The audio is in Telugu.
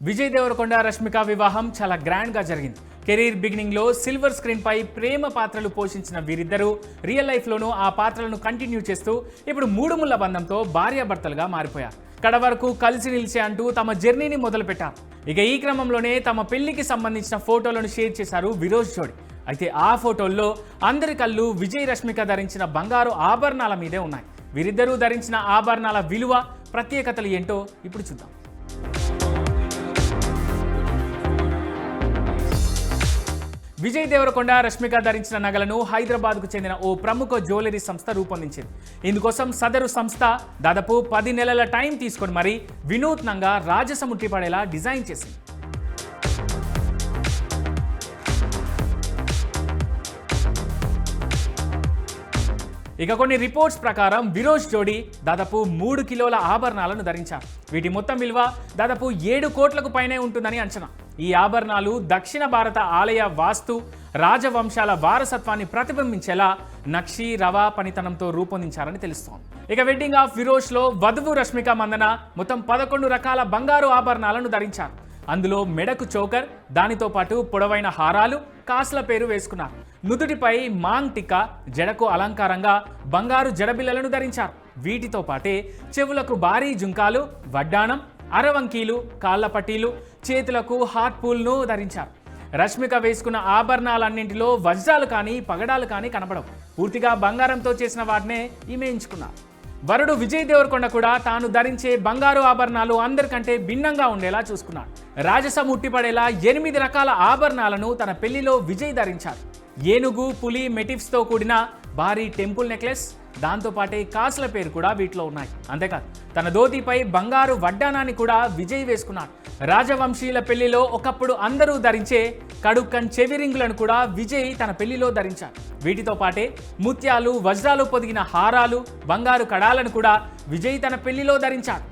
విజయ్ దేవరకొండ రష్మిక వివాహం చాలా గ్రాండ్ గా జరిగింది. కెరీర్ బిగినింగ్ లో సిల్వర్ స్క్రీన్ పై ప్రేమ పాత్రలు పోషించిన వీరిద్దరూ రియల్ లైఫ్ లోనూ ఆ పాత్రలను కంటిన్యూ చేస్తూ ఇప్పుడు మూడు ముళ్ళ బంధంతో భార్యాభర్తలుగా మారిపోయారు. కడ వరకు కలిసి నిలిచే అంటూ తమ జర్నీని మొదలుపెట్టారు. ఇక ఈ క్రమంలోనే తమ పెళ్లికి సంబంధించిన ఫోటోలను షేర్ చేశారు విరోజ్ జోడి. అయితే ఆ ఫోటోల్లో అందరి కళ్ళు విజయ్ రష్మిక ధరించిన బంగారు ఆభరణాల మీదే ఉన్నాయి. వీరిద్దరూ ధరించిన ఆభరణాల విలువ, ప్రత్యేకతలు ఏంటో ఇప్పుడు చూద్దాం. విజయ్ దేవరకొండ రష్మిక ధరించిన నగలను హైదరాబాద్కు చెందిన ఓ ప్రముఖ జ్యువెలరీ సంస్థ రూపొందించింది. ఇందుకోసం సదరు సంస్థ దాదాపు 10 నెలల టైం తీసుకొని మరీ వినూత్నంగా రాజసం ఉట్టిపడేలా డిజైన్ చేసింది. ఇక కొన్ని రిపోర్ట్స్ ప్రకారం విరోజ్ జోడీ దాదాపు 3 కిలోల ఆభరణాలను ధరించారు. వీటి మొత్తం విలువ దాదాపు 7 కోట్లకు పైనే ఉంటుందని అంచనా. ఈ ఆభరణాలు దక్షిణ భారత ఆలయ వాస్తు, రాజవంశాల వారసత్వాన్ని ప్రతిబింబించేలా నక్షి, రవా పనితనంతో రూపొందించారని తెలుస్తోంది. ఇక వెడ్డింగ్ ఆఫ్ విరోజ్ లో వధువు రష్మిక మందన మొత్తం 11 రకాల బంగారు ఆభరణాలను ధరించారు. అందులో మెడకు చోకర్, దానితో పాటు పొడవైన హారాలు, కాసుల పేరు వేసుకున్నారు. నుదుటిపై మాంగ్ టిక్కా, జడకు అలంకారంగా బంగారు జడబిల్లలను ధరించారు. వీటితో పాటే చెవులకు భారీ జుంకాలు, వడ్డానం, అరవంకీలు, కాళ్ల పట్టీలు, చేతులకు హాట్ పూల్ను ధరించారు. రష్మిక వేసుకున్న ఆభరణాలన్నింటిలో వజ్రాలు కానీ పగడాలు కానీ కనపడవు. పూర్తిగా బంగారంతో చేసిన వాటినే ఈమె ఎంచుకున్నారు. వరుడు విజయ్ దేవరకొండ కూడా తాను ధరించే బంగారు ఆభరణాలు అందరికంటే భిన్నంగా ఉండేలా చూసుకున్నాడు. రాజసం ఉట్టిపడేలా 8 రకాల ఆభరణాలను తన పెళ్లిలో విజయ్ ధరించారు. ఏనుగు, పులి మెటిఫ్స్తో కూడిన భారీ టెంపుల్ నెక్లెస్, దాంతోపాటే కాసుల పేరు కూడా వీటిలో ఉన్నాయి. అంతేకాదు తన ధోతిపై బంగారు వడ్డానాన్ని కూడా విజయ్ వేసుకున్నాడు. రాజవంశీయుల పెళ్లిలో ఒకప్పుడు అందరూ ధరించే కడుక్కన్ చెవిరింగులను కూడా విజయ్ తన పెళ్లిలో ధరించారు. వీటితో పాటే ముత్యాలు, వజ్రాలు పొదిగిన హారాలు, బంగారు కడాలను కూడా విజయ్ తన పెళ్లిలో ధరించాడు.